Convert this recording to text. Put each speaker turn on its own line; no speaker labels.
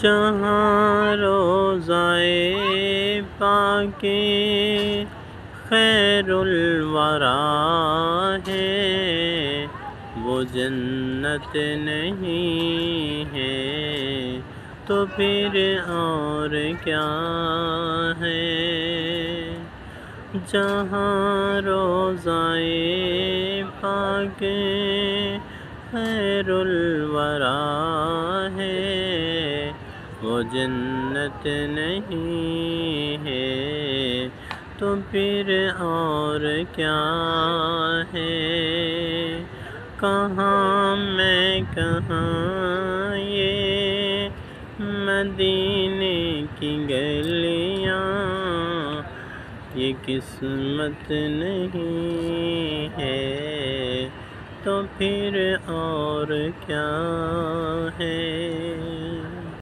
جہاں روضۂ پاک خیر الورا ہے وہ جنت نہیں ہے تو پھر اور کیا ہے۔ جہاں روضۂ پاک خیر الورا ہے وہ جنت نہیں ہے تو پھر اور کیا ہے۔ کہاں میں کہاں یہ مدینے کی گلیاں، یہ قسمت نہیں ہے تو پھر اور کیا ہے۔